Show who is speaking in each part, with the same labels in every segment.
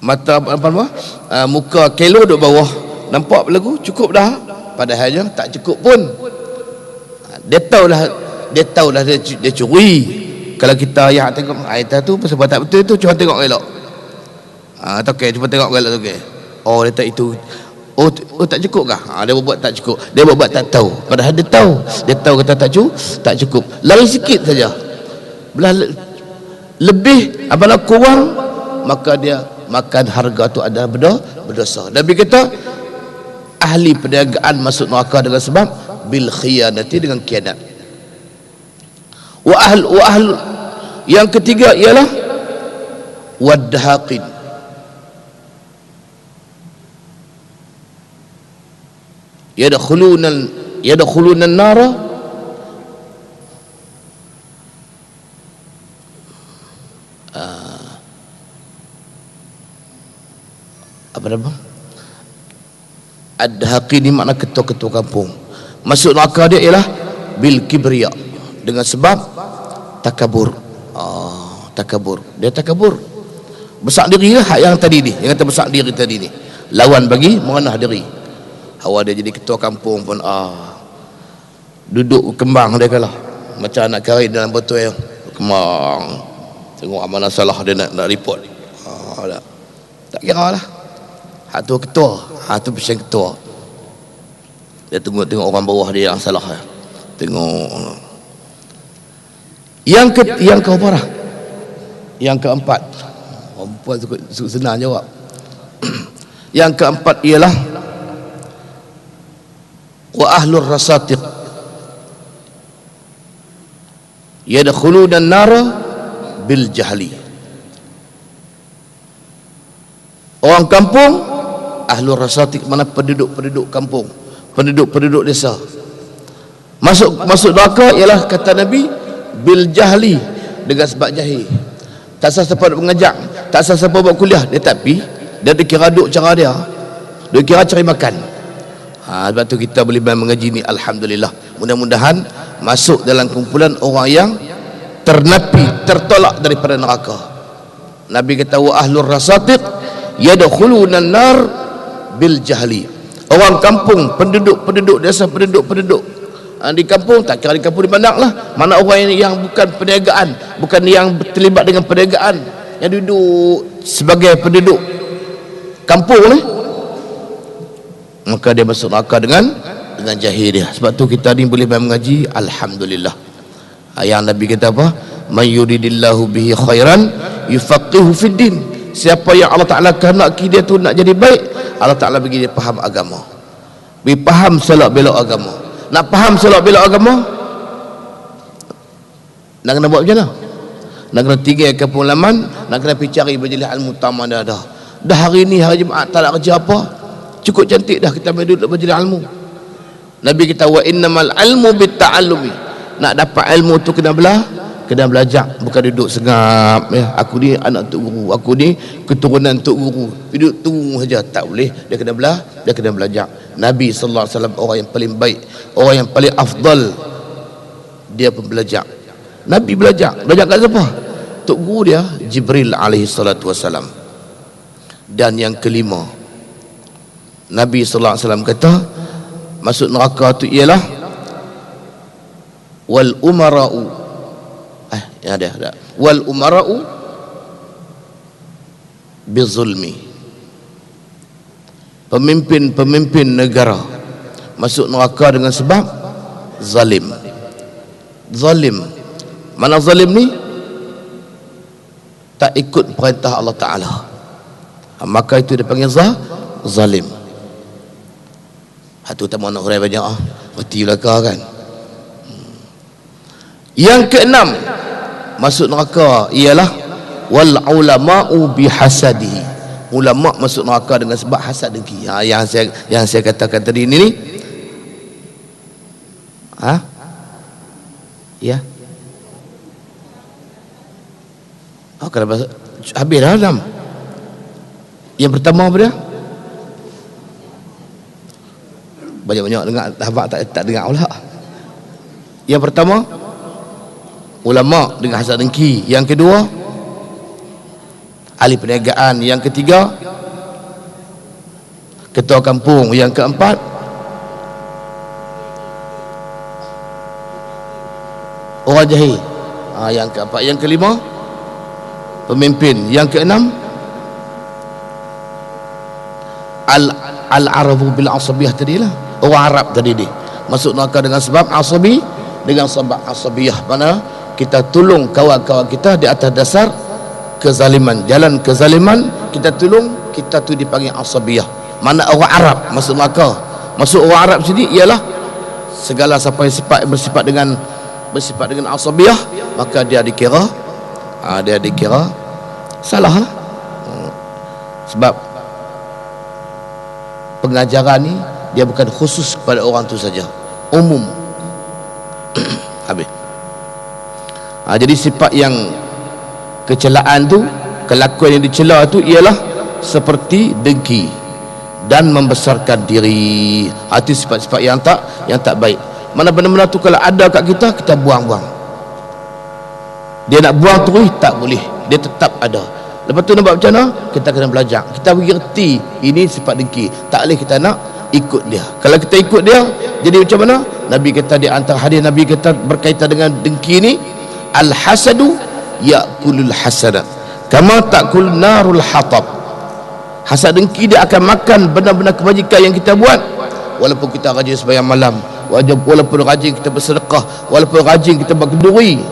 Speaker 1: mata muka kilo duduk bawah, nampak belagu cukup dah, padahalnya tak cukup pun. Dia tahulah dia curi. Kalau kita yang tengok ayat tu pasal tak betul tu, cuba tengok elok. Okey, cuba tengok elok tu, okey. Oh, dia tak itu. Oh tak cukup kah? Dia buat tak cukup. Dia buat tak tahu. Padahal dia tahu. Dia tahu kata tak cukup. Lari sikit saja. Belah lebih apabila kurang, maka dia makan harga tu adalah berdosa. Nabi kata ahli perniagaan masuk neraka dengan sebab bil khiyanati, dengan khianat. Wa ahl yang ketiga ialah wadhaqin. Yadkhuluna an-nara apa nama? Ad-haqi ni makna ketua-ketua kampung. Masuk neraka dia ialah bil kibriya, dengan sebab takabur. Takabur. Dia takabur. Besar diri lah yang tadi ni. Yang kata besar diri tadi ni. Lawan bagi merendah diri. Awal dia jadi ketua kampung pun duduk kembang dia kalah. Macam anak karin dalam botol yang kembang. Tengok amanah salah dia nak report. Tak kira lah. Hak tu ketua, hak tu pasien ketua. Dia tengok orang bawah dia yang salah. Tengok. Yang keempat. Yang keempat. Perempuan suka senang jawab. Yang keempat ialah wa ahlur rasatiq yadkhuluna an-nara bil jahli. Orang kampung, ahlur rasatiq mana penduduk kampung, penduduk desa. Masuk neraka ialah kata Nabi bil jahli, dengan sebab jahil. Tak sah siapa nak mengajak, tak sah siapa buat kuliah, dia tak pi, dia kira duk cara dia kira cari makan. Sebab tu kita boleh mengaji ni, alhamdulillah. Mudah-mudahan masuk dalam kumpulan orang yang ternapi, tertolak daripada neraka. Nabi kata wa ahlur rasatiq yadkhuluna an-nar bil jahli. Orang kampung, penduduk desa, penduduk di kampung, tak kira di kampung di bandar lah, mana orang yang bukan perniagaan, bukan yang terlibat dengan perniagaan, yang duduk sebagai penduduk kampung ni, maka dia masuk neraka dengan jahil dia. Sebab tu kita ni boleh mengaji, alhamdulillah. Yang Nabi kata apa? Man yuridillahu bihi khairan yufaqihu fid din. Siapa yang Allah Ta'ala kehendaki dia tu nak jadi baik, Allah Ta'ala bagi dia faham agama, bagi faham selok belok agama. Nak faham selok belok agama, nak kena buat macam mana? Nak kena tinggal kampung laman, nak kena pergi cari majlis ilmu taman dah. Hari ni hari Jumaat tak nak kerja apa, cukup cantik dah kita main duduk majlis ilmu. Nabi kita wa innamal ilmu bitta'allumi. Nak dapat ilmu tu kena belajar, bukan duduk sengap ya. Aku ni anak tok guru, aku ni keturunan tok guru, duduk tunggu saja, tak boleh. Dia kena belajar. Nabi sallallahu alaihi wasallam orang yang paling baik, orang yang paling afdal, dia pun belajar. Nabi belajar kat siapa? Tok guru dia Jibril alaihi salatu wasallam. Dan yang kelima, Nabi sallallahu alaihi wasallam kata masuk neraka tu ialah wal umara'u. Ada. Wal umara'u bizulmi. Pemimpin negara masuk neraka dengan sebab zalim. Mana zalim ni? Tak ikut perintah Allah Ta'ala, maka itu dipanggil zalim. Hatu tak mana hurai banyak reti belakang kan. Yang keenam masuk neraka ialah wal ulama'u bihasadihi. Ulama masuk neraka dengan sebab hasad dengki. Yang saya katakan tadi ini ya. Kalau habis dah dalam. Yang pertama apa dia? Banyak-banyak dengar, habaq tak dengar pula. Yang pertama ulama dengan hasad dengki. Yang kedua ahli perniagaan. Yang ketiga, ketua kampung. Yang keempat, orang jahil. Yang keempat. Yang kelima, pemimpin. Yang keenam, al-arabu bil asabiyah tadilah, orang Arab tadi dia masuk neraka dengan sebab asabi, dengan sebab asabiyah, mana kita tolong kawan-kawan kita di atas dasar kezaliman, jalan kezaliman kita tolong, kita tu dipanggil asabiyah. Mana orang Arab masuk neraka. Masuk orang Arab sini ialah segala siapa yang bersifat dengan asabiyah, maka dia dikira salah lah. Sebab pengajaran ni dia bukan khusus kepada orang tu saja, umum. Habis. Jadi sifat yang kecelaan tu, kelakuan yang dicela tu ialah seperti dengki dan membesarkan diri. Itu sifat-sifat yang tak baik. Mana benda-benda tu kalau ada kat kita, kita buang-buang. Dia nak buang terus tak boleh, dia tetap ada. Lepas tu nak buat macam mana? Kita kena belajar, kita mengerti ini sifat dengki. Tak boleh kita nak ikut dia. Kalau kita ikut dia, jadi macam mana? Nabi kata di antara hadis Nabi kata berkaitan dengan dengki ni, al-hasadu ya'kulul hasanat kama ta'kul narul hatab. Hasad dengki dia akan makan benda-benda kebajikan yang kita buat. Walaupun kita rajin sembahyang malam, walaupun rajin kita bersedekah, walaupun rajin kita berkeduri,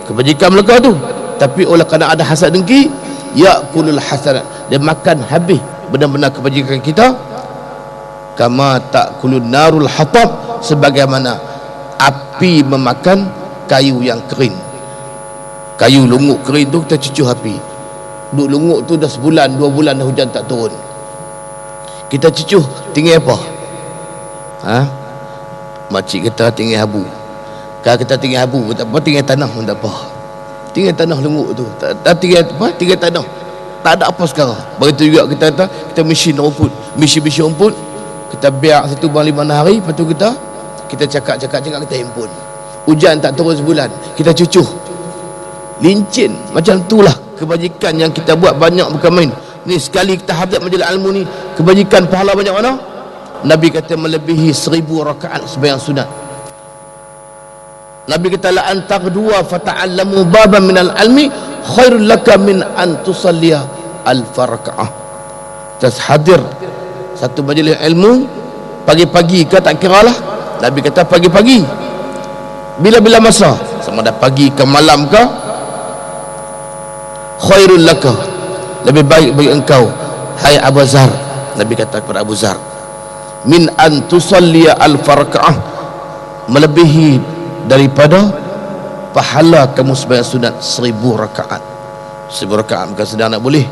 Speaker 1: kebajikan mereka tu, tapi oleh kerana ada hasad dengki, ya'kulul hasanat, dia makan habis benda-benda kebajikan kita. Kama ta'kulun narul hatab, sebagaimana api memakan kayu yang kering. Kayu lungut kering tu kita cucuk api, duk lungut tu dah sebulan 2 bulan dah hujan tak turun, kita cucuk tinggal apa? Makcik kita tinggal habu. Kalau kita tinggal habu tak apa, tinggal tanah pun tak apa, tinggal tanah lungut tu tak tinggal apa, tinggal tanah, tak ada apa sekarang. Begitu juga kita mesin rumput, mesin rumput kita biar 1 bulan 5 hari, lepas tu kita cakap kita himpun, hujan tak turun sebulan, kita cucuh lincin. Macam itulah kebajikan yang kita buat banyak, bukan main. Ni sekali kita hadap majlis ilmu ni, kebajikan pahala banyak mana? Nabi kata melebihi 1000 rakaat sembahyang sunat. Nabi kata la antar dua fata'allamu baban minal ilmi khairul laka min an tusalliya alf rakaah. Tas hadir satu majlis ilmu pagi-pagi ke tak kira lah. Nabi kata pagi-pagi, bila-bila masa, sama ada pagi ke malam ke, khairul laka, lebih baik bagi engkau hai Abu Zar. Nabi kata kepada Abu Zar, min an tusalliya alf rakaah, melebihi daripada pahala kamu sembahyang sunat 1000 rakaat. 1000 rakaat bukan sedang nak boleh.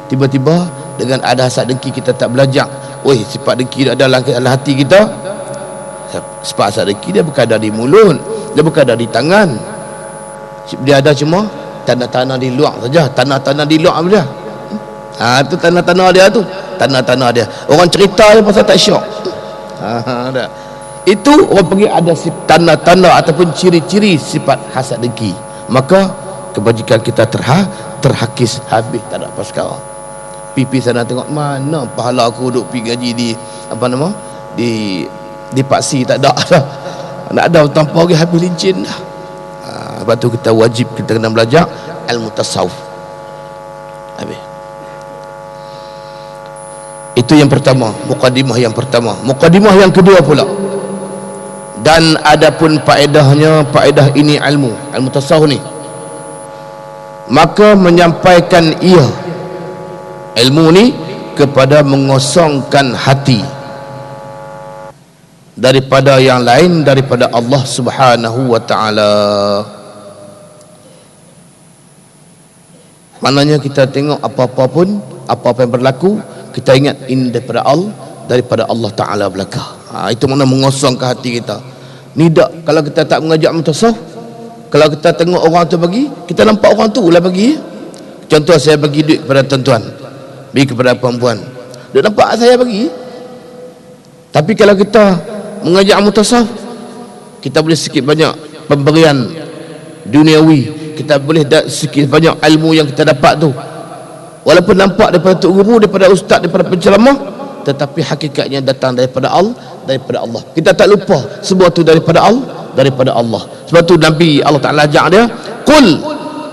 Speaker 1: Tiba-tiba dengan ada hasad dengki kita tak belajar. Oi, sifat dengki ada dalam hati kita. Sifat hasad dengki dia bukan ada di mulut, dia bukan ada di tangan, dia ada cuma tanah-tanah di luar saja. Tanah-tanah di luar saja. Itu tanah-tanah dia tu, tanah-tanah dia. Orang cerita dia pasal tak syok. Dah. Itu orang pergi ada tanah-tanah ataupun ciri-ciri sifat hasad dengki, maka kebajikan kita terhakis habis, tak ada apa sekarang. Pipi sana tengok mana pahala aku duduk pergi gaji di apa nama di Paksi, tak ada dah. Nak ada tanpa lagi habis lincin dah. Sebab tu kita wajib kita kena belajar ilmu tasawuf. Habis. Itu yang pertama, mukadimah yang pertama. Mukadimah yang kedua pula, dan adapun faedahnya, faedah ini ilmu tasawuf ni, maka menyampaikan ia ilmu ni kepada mengosongkan hati daripada yang lain daripada Allah Subhanahu wa taala. Maknanya kita tengok apa-apa pun, apa-apa yang berlaku, kita ingat ini daripada Allah Taala belaka. Itu makna mengosongkan hati kita. Ni tak, kalau kita tak mengajak mutasawuf, kalau kita tengok orang tu bagi, kita nampak orang tu lah bagi. Contoh saya bagi duit kepada tuan-tuan, bagi kepada perempuan, dia nampak saya bagi. Tapi kalau kita mengajak mutasawuf, kita boleh sikit banyak pemberian duniawi, kita boleh sikit banyak ilmu yang kita dapat tu. Walaupun nampak daripada tok guru, daripada ustaz, daripada penceramah, tetapi hakikatnya datang daripada Allah. Kita tak lupa semua tu daripada Allah. Sebab tu Nabi Allah Taala ajak dia, qul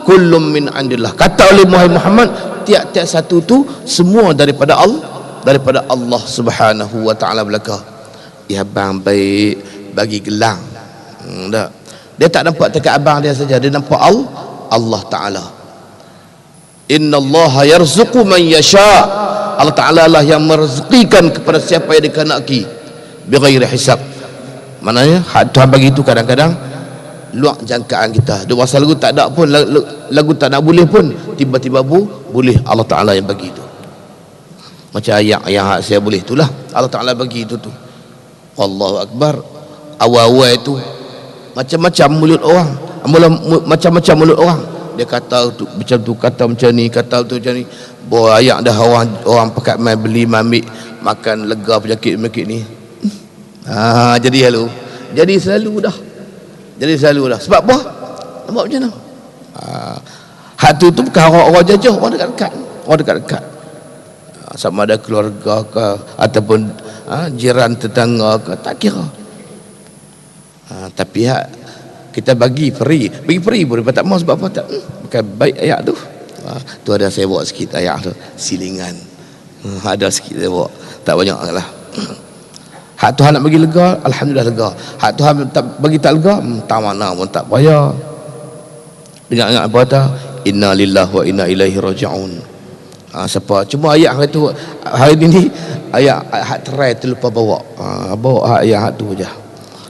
Speaker 1: kullum min indillah. Kata oleh Muhammad, tiap-tiap satu tu semua daripada Allah Subhanahu wa taala belaka. Ya abang baik bagi gelang. Tak. Dia tak nampak dekat abang dia saja, dia nampak Allah Taala. Innallaha yarzuqu man yasha. Allah Taala lah yang merezekikan kepada siapa yang dikehendaki bighairi hisab. Maknanya Tuhan bagi itu kadang-kadang luar jangkaan kita. Duk masa lagu tak ada pun, lagu tak nak boleh pun, tiba-tiba boleh. Allah Taala yang bagi itu. Macam ayat yang saya boleh itulah Allah Taala bagi itu tu. Allahu akbar. Awal-awal itu macam-macam mulut orang, macam-macam mulut orang. Dia kata tu, macam tu, kata macam ni, kata tu macam ni. Bawa ayat dah orang pakat main beli ambil makan lega penyakit ni. Jadi selalu dah. Sebab apa? Nampak macam mana? Hak tu bukan orang jauh, orang dekat-dekat. Sama ada keluarga ke ataupun jiran tetangga ke, tak kira. Tapi kita bagi free pun tak mau. Sebab apa? Bukan baik ayat tu. Tu ada saya bawa sikit ayat tu, silingan. Ada sikit saya bawa, tak banyak lah. Hak Tuhan nak bagi lega, alhamdulillah lega. Hak Tuhan tak bagi tak lega, tak mana pun tak payah. Dengar apa kata, inna lillahi wa inna ilaihi raji'un. Siapa cuma ayat itu hari ini ayat hak terai tu lupa bawa. Bawa ayat tu aja.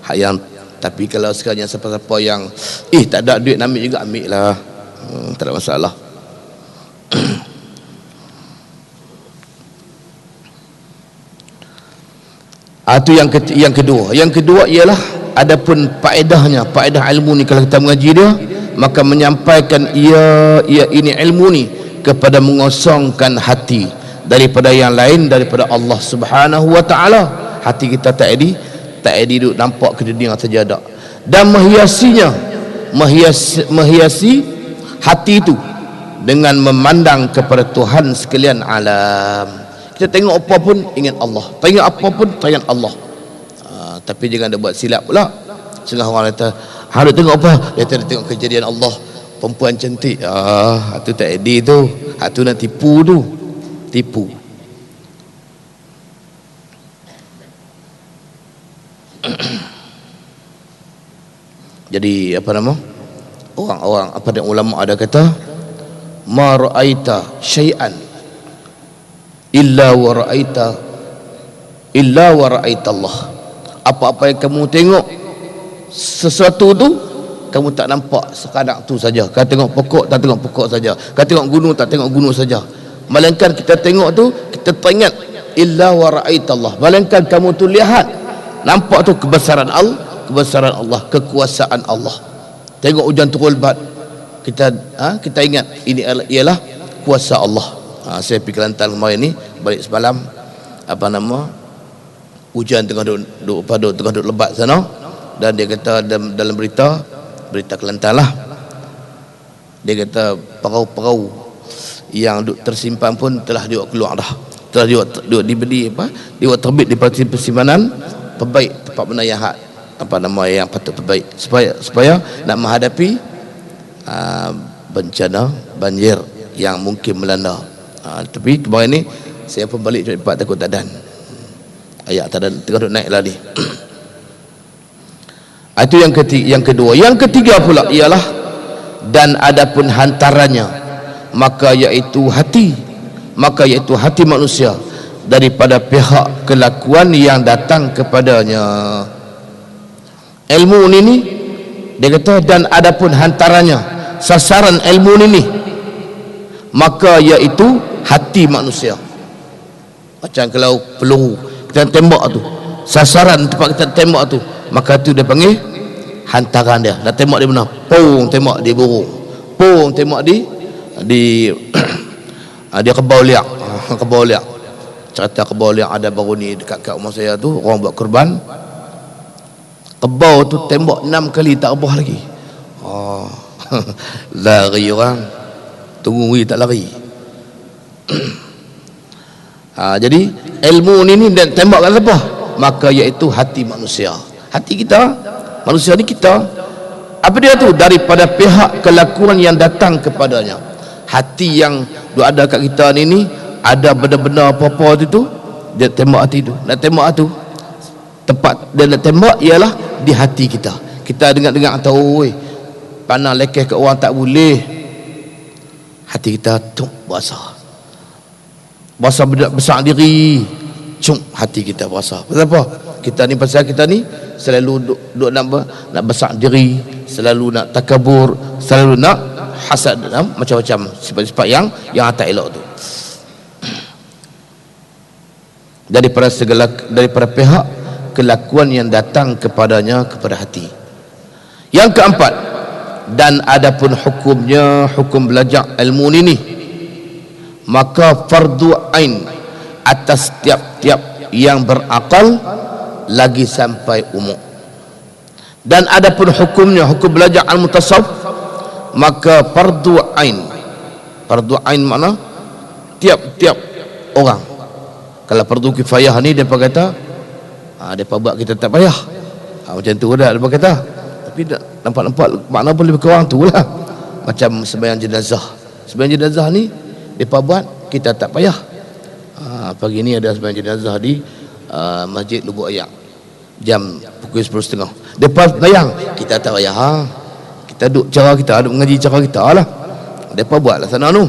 Speaker 1: Hak yang, tapi kalau sekalian siapa-siapa yang tak ada duit nak ambil juga, ambil lah. Tak ada masalah. Itu yang kedua. Yang kedua ialah adapun faedahnya, faedah ilmu ni kalau kita mengaji dia, maka menyampaikan ini ilmu ni kepada mengosongkan hati daripada yang lain, daripada Allah Subhanahu wa taala. Hati kita tak edi duk nampak ke dunia saja dak. Dan menghiasi hati itu dengan memandang kepada Tuhan sekalian alam. Kita tengok apa pun ingat Allah, tengok apa pun tengok Allah. Tapi jangan ada buat silap pula. Setengah orang kata, harus tengok apa? Dia tengok kejadian Allah, perempuan cantik. Itu tak edit tu. Itu nak tipu tu. Tipu. Jadi apa nama? Orang-orang apa dia ulama ada kata, ma ra'aita syai'an illa wa ra'aita Allah. Apa-apa yang kamu tengok sesuatu tu, kamu tak nampak sekadar tu saja. Kau tengok pokok, tak tengok pokok saja. Kau tengok gunung, tak tengok gunung saja. Melainkan kita tengok tu, kita teringat illa wa ra'aita Allah. Melainkan kamu tu lihat, nampak tu kebesaran Allah, kekuasaan Allah. Tengok hujan turun lebat, kita ingat ini ialah kuasa Allah. Saya pergi Kelantan kemarin ni, balik semalam, apa nama, hujan tengah duk lebat sana. Dan dia kata dalam berita Kelantan lah, dia kata perahu yang duk tersimpan pun telah dibuat keluar dah, telah dibuat dibeli dibuat terbit di persimpanan perbaik tempat mana yang apa nama yang patut perbaik supaya nak menghadapi bencana banjir yang mungkin melanda. Tapi kemarin ni saya pun balik cepat, takut tak dan ayat tak dan tengah naik lah ni. Itu yang kedua. Yang ketiga pula ialah dan adapun hantarannya, maka iaitu hati manusia daripada pihak kelakuan yang datang kepadanya. Ilmu ini dia kata, dan adapun hantarannya, sasaran ilmu ini, maka iaitu hati manusia. Macam kalau peluru kita tembak tu, sasaran tempat kita tembak tu, maka tu dia panggil hantaran dia. Nak tembak di mana? Pung, tembak di burung. Pung, tembak di dia kebau liak. Cerita kebau liak ada baru ni dekat rumah saya tu, orang buat kurban. Kebau tu tembak 6 kali tak rebah lagi. Lari orang, tunggu tak lari. Jadi ilmu ni dan tembakkan apa? Maka iaitu hati manusia. Hati kita, manusia ni kita. Apa dia tu? Daripada pihak kelakuan yang datang kepadanya. Hati yang ada kat kita ni ada benda-benda apa-apa tu, dia tembak hati tu. Nak tembak tu, tempat dia nak tembak ialah di hati kita. Kita dengar-dengar tahu, oi, panah lekeh kat orang tak boleh. Hati kita tu basah. Basah besar diri. Hati kita basah. Pasal apa? Pasal kita ni selalu duk nak besar diri, selalu nak takabur, selalu nak hasad, macam-macam sifat-sifat yang tak elok tu. Daripada pihak kelakuan yang datang kepadanya, kepada hati. Yang keempat, dan adapun hukumnya, hukum belajar ilmu ni, maka fardu ain atas tiap-tiap yang berakal lagi sampai umur. Dan adapun hukumnya, hukum belajar ilmu tasawuf, maka fardu ain. Fardu ain makna tiap-tiap orang. Kalau fardu kifayah ni depa kata, depa buat kita tak payah. Macam tu dah depa kata. Tapi nampak-nampak makna pun lebih kurang tu lah. Macam sembahyang jenazah. Sembahyang jenazah ni depa buat kita tak payah. Pagi ni ada sembahyang jenazah di Masjid Lubuk Ayak jam pukul 10.30. Depa bayang kita tak payah. Kita duduk cara kita, duduk mengaji cara kita lah. Depa buatlah sana tu.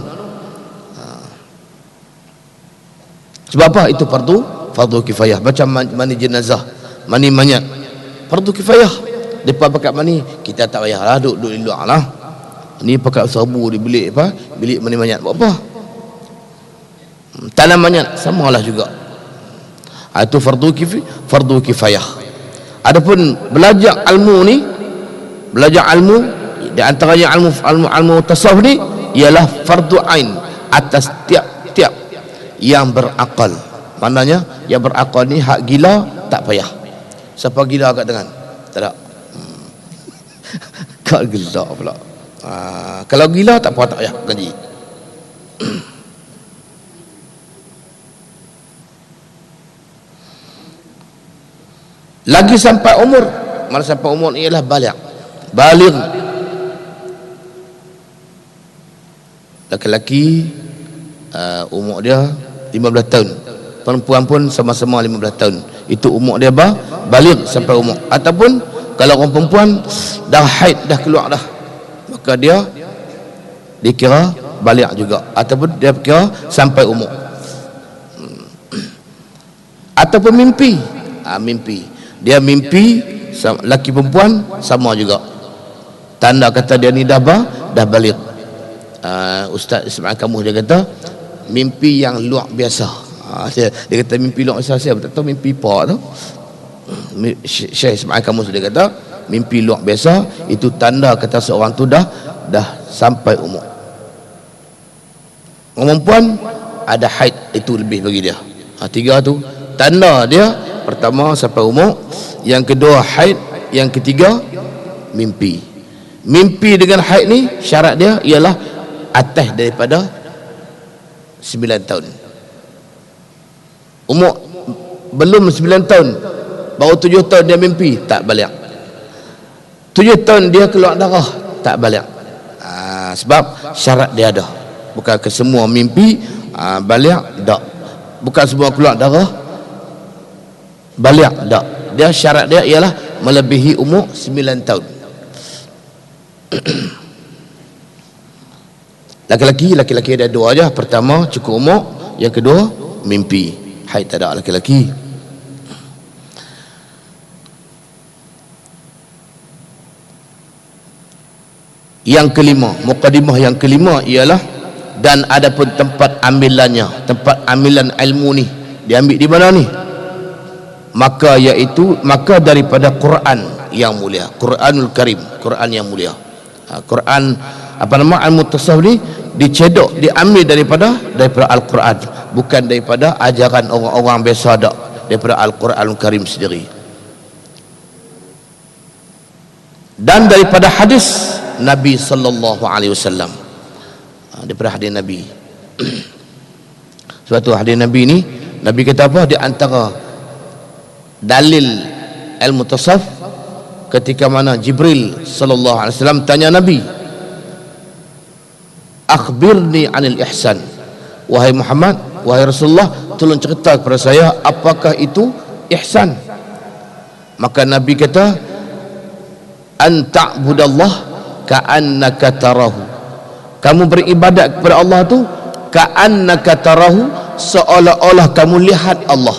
Speaker 1: Sebab apa? Itu fardu kifayah. Macam mani jenazah, mani mayat, fardu kifayah. Depa pakai mani, kita tak payahlah duduk di luar lah. Ni pakai sabu di bilik bilik mani mayat buat apa? Tanam mayat samalah juga. Itu fardu kifayah. Adapun belajar ilmu ni, belajar ilmu di antaranya ilmu tasawuf ni ialah fardu ain atas tiap-tiap yang berakal. Maknanya yang berakal ni hak gila tak payah. Siapa gila kat tangan? Tak ada. Kak gila pula. Kalau gila tak apa, tak payah ngaji. Lagi sampai umur. Mana sampai umur ni ialah baligh. Laki-laki umur dia 15 tahun. Perempuan pun sama-sama 15 tahun. Itu umur dia baligh sampai umur. Ataupun kalau orang perempuan dah haid, dah keluar dah, maka dia dikira baligh juga. Ataupun dia kira sampai umur. Ataupun mimpi. Mimpi. Dia mimpi, laki perempuan sama juga. Tanda kata dia ni dah baligh. Ustaz Ismail Kamus dia kata mimpi yang luar biasa. Dia kata mimpi luar biasa. Saya tak tahu mimpi apa tu. Syekh Ismail Kamus dia kata mimpi luar biasa itu tanda kata seorang tu dah sampai umur. Orang perempuan ada haid, itu lebih bagi dia. Tiga tu tanda dia. Pertama sampai umur, yang kedua haid, yang ketiga mimpi. Mimpi dengan haid ni syarat dia ialah atas daripada 9 tahun. Umur belum 9 tahun, baru 7 tahun dia mimpi, tak baligh. 7 tahun dia keluar darah, tak baligh. Sebab syarat dia ada. Bukan ke semua mimpi baligh, tak. Bukan semua keluar darah baligh, tak. Dia syarat dia ialah melebihi umur 9 tahun. Laki-laki ada dua aja. Pertama cukup umur, yang kedua mimpi. Haid tak ada laki-laki. Yang kelima, mukadimah yang kelima ialah dan adapun tempat ambilannya, tempat ambilan ilmu ni diambil di mana ni? Maka daripada Quran yang mulia, Quranul Karim, Quran yang mulia. Quran ilmu tasawuf ni dicedok, diambil daripada Al-Quran, bukan daripada ajaran orang-orang biasa, dak, daripada Al-Quranul Karim sendiri. Dan daripada hadis Nabi sallallahu alaihi wasallam, daripada hadis Nabi. Sebab tu hadis Nabi ni, Nabi kata apa? Di antara dalil ilmu tasawuf, ketika mana Jibril sallallahu alaihi wasallam tanya Nabi, akhbirni anil ihsan, wahai Muhammad, wahai Rasulullah, tolong cerita kepada saya apakah itu ihsan. Maka Nabi kata, an ta'budallah ka'annaka tarahu, kamu beribadat kepada Allah tu ka'annaka tarahu, seolah-olah kamu lihat Allah,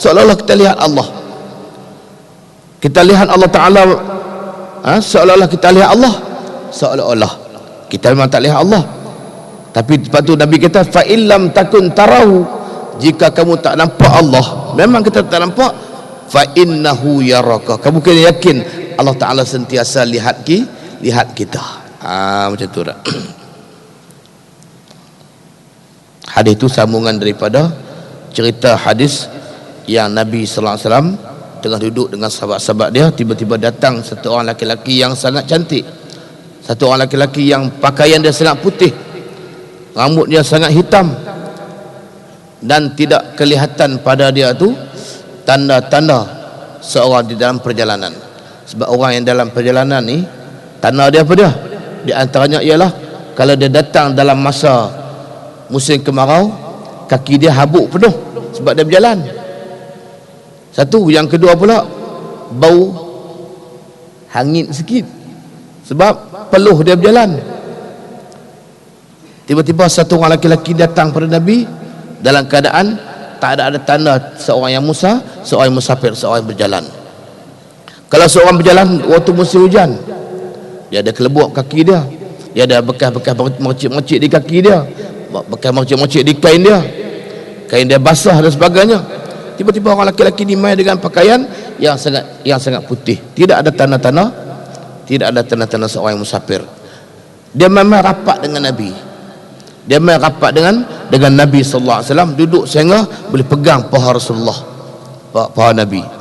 Speaker 1: seolah-olah kita lihat Allah, kita lihat Allah Ta'ala, seolah-olah kita lihat Allah, seolah-olah kita memang tak lihat Allah. Tapi lepas tu Nabi kata, fa illam takun tarahu, jika kamu tak nampak Allah, memang kita tak nampak, fa innahu yaraka, kamu kena yakin Allah Ta'ala sentiasa lihat kita. Macam tu dah. Hadis itu sambungan daripada cerita hadis yang Nabi sallallahu alaihi wasallam tengah duduk dengan sahabat-sahabat dia, tiba-tiba datang satu orang laki-laki yang sangat cantik, satu orang laki-laki yang pakaian dia sangat putih, rambut dia sangat hitam, dan tidak kelihatan pada dia tu tanda-tanda seorang di dalam perjalanan. Sebab orang yang dalam perjalanan ni, tanda dia apa dia? Di antaranya ialah kalau dia datang dalam masa musim kemarau, kaki dia habuk penuh sebab dia berjalan. Satu. Yang kedua pula, bau hangit sikit sebab peluh dia berjalan. Tiba-tiba satu orang laki-laki datang pada Nabi dalam keadaan tak ada tanda seorang yang Musa, seorang yang musafir, seorang yang berjalan. Kalau seorang berjalan waktu musim hujan, dia ada kelebuk kaki dia, dia ada bekas-bekas mercik-mercik di kaki dia, bekas mercik-mercik di kain dia basah dan sebagainya. Tiba-tiba orang laki-laki ni mai dengan pakaian yang sangat putih, tidak ada tanda-tanda seorang yang musafir. Dia memang rapat dengan Nabi, dia memang rapat dengan Nabi sallallahu alaihi wasallam, duduk sehingga boleh pegang paha Rasulullah, paha Nabi.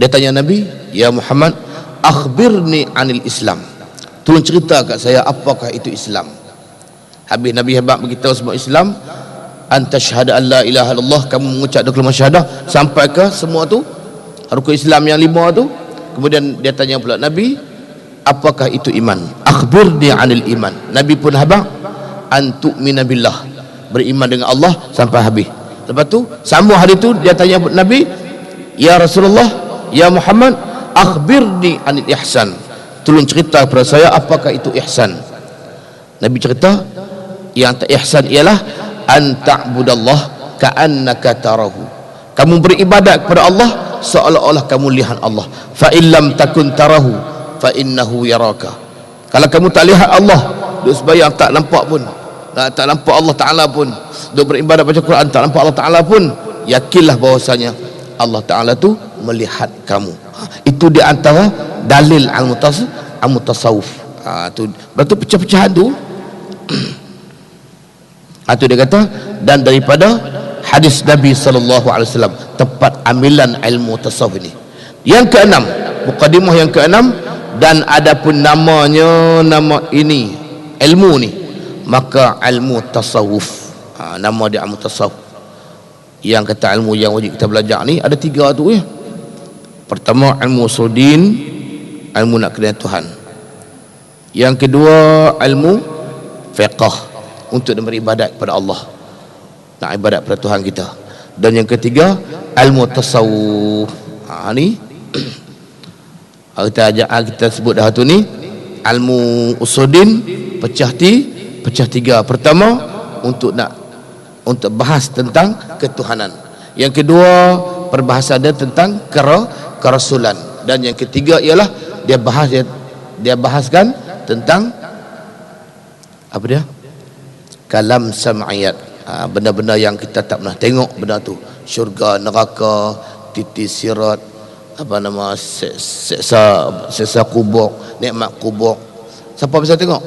Speaker 1: Dia tanya Nabi, ya Muhammad, akhbirni anil Islam, tolong cerita kat saya apakah itu Islam. Habis Nabi hebat beritahu semua Islam, anta syahada an la ilaha illallah, kamu mengucap kalimah syahadah sampai ke semua tu rukun Islam yang 5 tu. Kemudian dia tanya pula Nabi, apakah itu iman? Akhbirni anil iman. Nabi pun habaq, an tu'mina billah, beriman dengan Allah sampai habis. Lepas tu sambung hari tu dia tanya Nabi, ya Rasulullah, ya Muhammad, akhbirni anil ihsan, tolong cerita kepada saya apakah itu ihsan. Nabi cerita, yang ihsan ialah an ta'budallah ka'annaka tarahu, kamu beribadat kepada Allah seolah-olah kamu lihat Allah. Fa illam takun tarahu fa innahu yaraka, kalau kamu tak lihat Allah, duk sembahyang tak nampak pun, tak nampak Allah Ta'ala pun, duk beribadat baca Quran tak nampak Allah Ta'ala pun, yakinlah bahwasanya Allah Ta'ala tu melihat kamu. Itu di antara dalil al-mutasawuf. Tu berarti pecah-pecahan tu. Itu dia kata, dan daripada hadis Nabi sallallahu alaihi wasallam tempat ambilan ilmu tasawuf ini. Yang keenam, mukadimah yang keenam, dan adapun namanya, nama ini ilmu ni, maka ilmu tasawuf, nama dia ilmu tasawuf. Yang kata ilmu yang wajib kita belajar ni ada 3 tu ya. Pertama ilmu sudin, ilmu nak kenal Tuhan. Yang kedua ilmu fiqh, untuk beribadat kepada Allah, nak ibadat kepada Tuhan kita. Dan yang ketiga ilmu tasawuf. Ni kita sebut dah tu ni ilmu usudin, pecah 3. Pertama untuk bahas tentang ketuhanan. Yang kedua perbahasan dia tentang kerasulan. Dan yang ketiga ialah dia bahaskan tentang apa dia? Kalam sam'iyat, benda-benda yang kita tak pernah tengok benda tu, syurga, neraka, titis sirat, apa nama, seksa kubur, nikmat kubur. Siapa bisa tengok?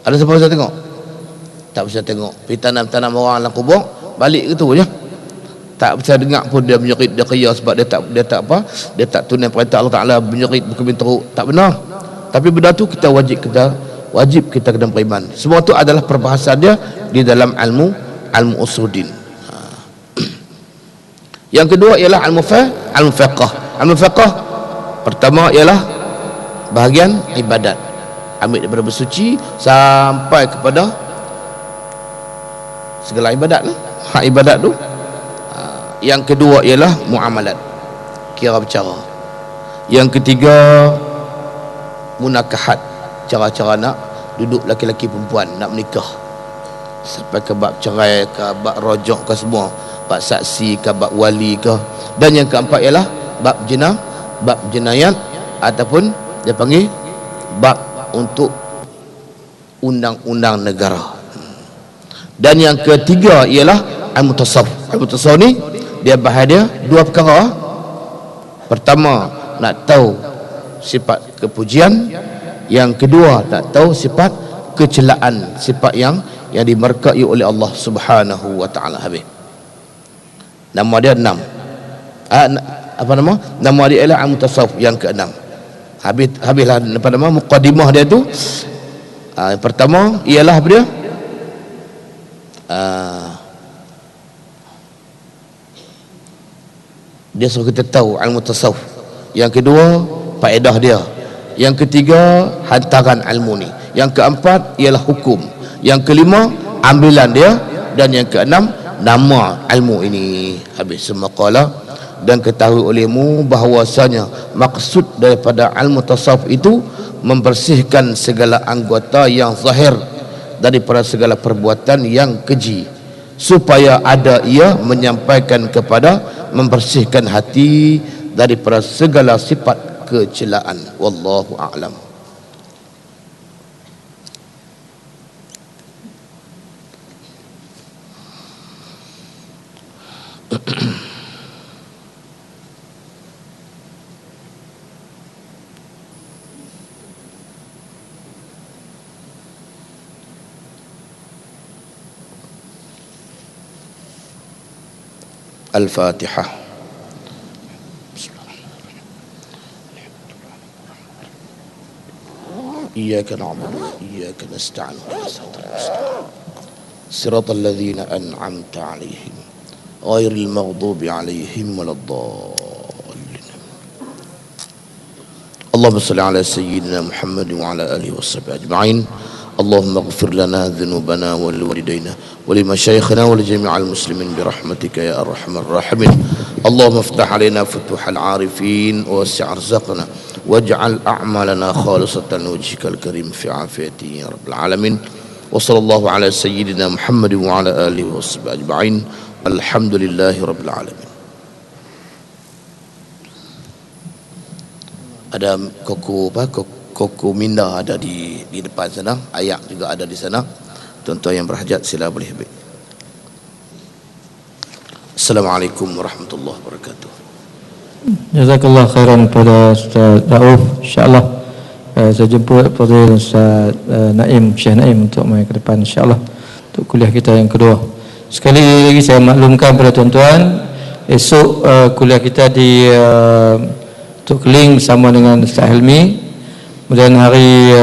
Speaker 1: Ada siapa bisa tengok? Tak bisa tengok. Pergi tanam orang dalam kubur, balik gitu je. Tak bisa dengar pun dia menyerit, dia kaya sebab dia tak tunai perintah Allah Ta'ala, menyerit berkebin teruk. Tak benar. Tapi benda tu kita wajib kita wajib kita kena beriman. Semua itu adalah perbahasan dia di dalam ilmu usuluddin. Yang kedua ialah ilmu fiqh. Ilmu fiqh pertama ialah bahagian ibadat, ambil daripada bersuci sampai kepada segala ibadat lah. Hak ibadat tu. Yang kedua ialah muamalat, kira bercara. Yang ketiga munakahat, cara-cara nak duduk laki-laki perempuan, nak menikah, sampai ke bab cerai ke bab rojok ke semua, bab saksi ke bab wali ke. Dan yang keempat ialah bab jenayat ataupun dia panggil bab untuk undang-undang negara. Dan yang ketiga ialah ilmu tasawuf. Ilmu tasawuf ni dia bahas dia dua perkara. Pertama, nak tahu sifat kepujian. Yang kedua, nak tahu sifat kecelaan, sifat yang dimerkai oleh Allah Subhanahu wa taala. Habis. Nama dia 6. Apa nama? Nama dia ialah ilmu tasawuf yang ke-6. Habislah apa nama mukadimah dia tu. Yang pertama ialah apa dia? Dia suruh kita tahu ilmu tasawuf. Yang kedua, faedah dia. Yang ketiga, hantaran ilmu ni. Yang keempat ialah hukum. Yang kelima, ambilan dia. Dan yang keenam, nama ilmu ini. Habis semua qala. Dan ketahui olehmu bahawasanya maksud daripada ilmu tasawuf itu membersihkan segala anggota yang zahir daripada segala perbuatan yang keji, supaya ada ia menyampaikan kepada membersihkan hati daripada segala sifat kecelaan. Wallahu a'lam. Al-Fatihah. Iyyaka na'budu wa iyyaka nasta'in. Siratal ladzina an'amta 'alaihim ghairil maghdubi 'alaihim waladdallin. Allahumma shalli 'ala sayyidina Muhammad wa 'ala alihi washabbihi ajma'in. اللهم اغفر لنا ذنوبنا ولوالدينا ولمشايخنا ولجميع المسلمين برحمتك يا أرحم الراحمين. اللهم افتح علينا فتوح العارفين ووسع رزقنا واجعل أعمالنا خالصة لوجهك الكريم في عافيته يا رب العالمين. وصلى الله على سيدنا محمد وعلى آله وصحبه أجمعين. الحمد لله رب العالمين. Ada koko minda ada di depan sana, ayak juga ada di sana. Tuan-tuan yang berhajat sila boleh ambil. Assalamualaikum warahmatullahi wabarakatuh.
Speaker 2: Jazakallah khairan pada Ustaz Rauf. InsyaAllah saya jemput Fadil Ustaz Naim, Syekh Naim untuk mai ke depan insyaAllah untuk kuliah kita yang kedua. Sekali lagi saya maklumkan kepada tuan-tuan, esok kuliah kita di Tok Keling bersama dengan Ustaz Helmi. Kemudian hari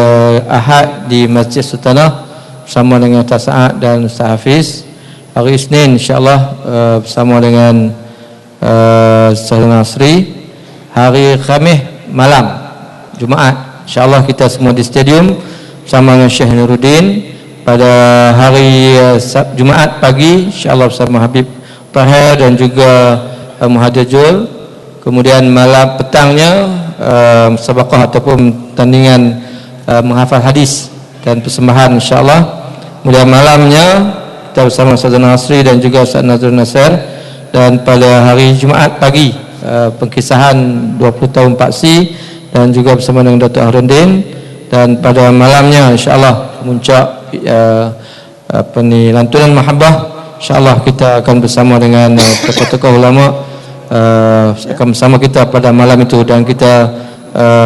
Speaker 2: Ahad di Masjid Sultanah bersama dengan Ustaz Sa'ad dan Ustaz Hafiz. Hari Isnin insyaAllah bersama dengan Ustaz Nasri. Hari Khamis malam Jumaat insyaAllah kita semua di stadium bersama dengan Syekh Nuruddin. Pada hari Jumaat pagi insyaAllah bersama Habib Tahir dan juga Muhadir Jul. Kemudian malam petangnya sabaqah ataupun tandingan menghafal hadis dan persembahan insyaAllah. Kemudian malamnya kita bersama Ustaz Nasri dan juga Ustaz Nazrul Nasir. Dan pada hari Jumaat pagi pengkisahan 20 tahun Pak Si dan juga bersama dengan Dr. Harundin. Dan pada malamnya insyaAllah puncak lantunan mahabbah insyaAllah kita akan bersama dengan tokoh-tokoh ulama akan bersama kita pada malam itu. Dan kita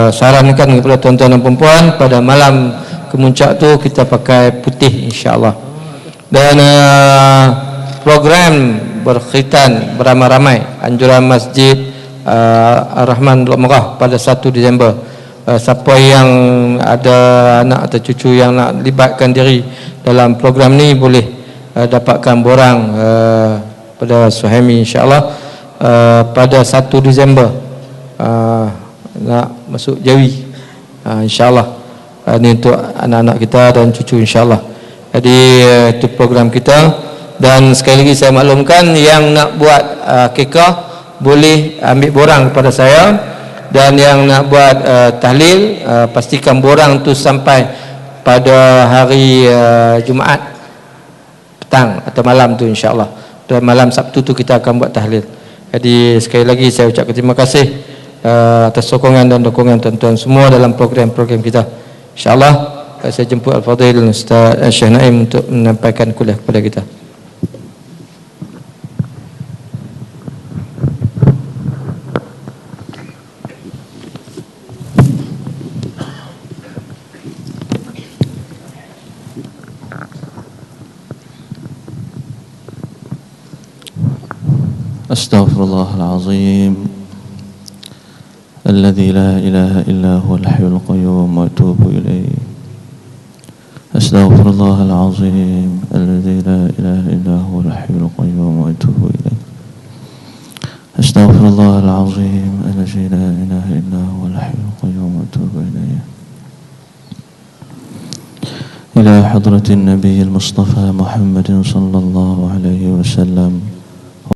Speaker 2: sarankan kepada tuan-tuan dan perempuan pada malam kemuncak tu kita pakai putih insyaAllah. Dan program berkhitan beramai-ramai anjuran Masjid Ar-Rahman Merah pada 1 Disember siapa yang ada anak atau cucu yang nak libatkan diri dalam program ni boleh dapatkan borang pada Suhaimi insya-Allah pada 1 Disember nak masuk Jawi insya-Allah. Ini untuk anak-anak kita dan cucu insya-Allah. Jadi itu program kita. Dan sekali lagi saya maklumkan yang nak buat akikah boleh ambil borang kepada saya, dan yang nak buat tahlil pastikan borang tu sampai pada hari Jumaat petang atau malam tu insya-Allah. Dan malam Sabtu tu kita akan buat tahlil. Jadi sekali lagi saya ucapkan terima kasih atas sokongan dan dukungan tuan-tuan semua dalam program-program kita. Insya-Allah saya jemput Al-Fadhil Ustaz Syekh Naim untuk menyampaikan kuliah kepada kita.
Speaker 3: Astaghfirullahalazim alladzi la ilaha illa huwal hayyul qayyum wa atubu ilaih. Astaghfirullahalazim alladzi la ilaha illa huwal hayyul qayyum wa atubu ilaih. Astaghfirullahalazim alladzi la ilaha illa huwal hayyul qayyum wa atubu ilaih. Ila hadratin nabiyil mustafa Muhammadin sallallahu alaihi wasallam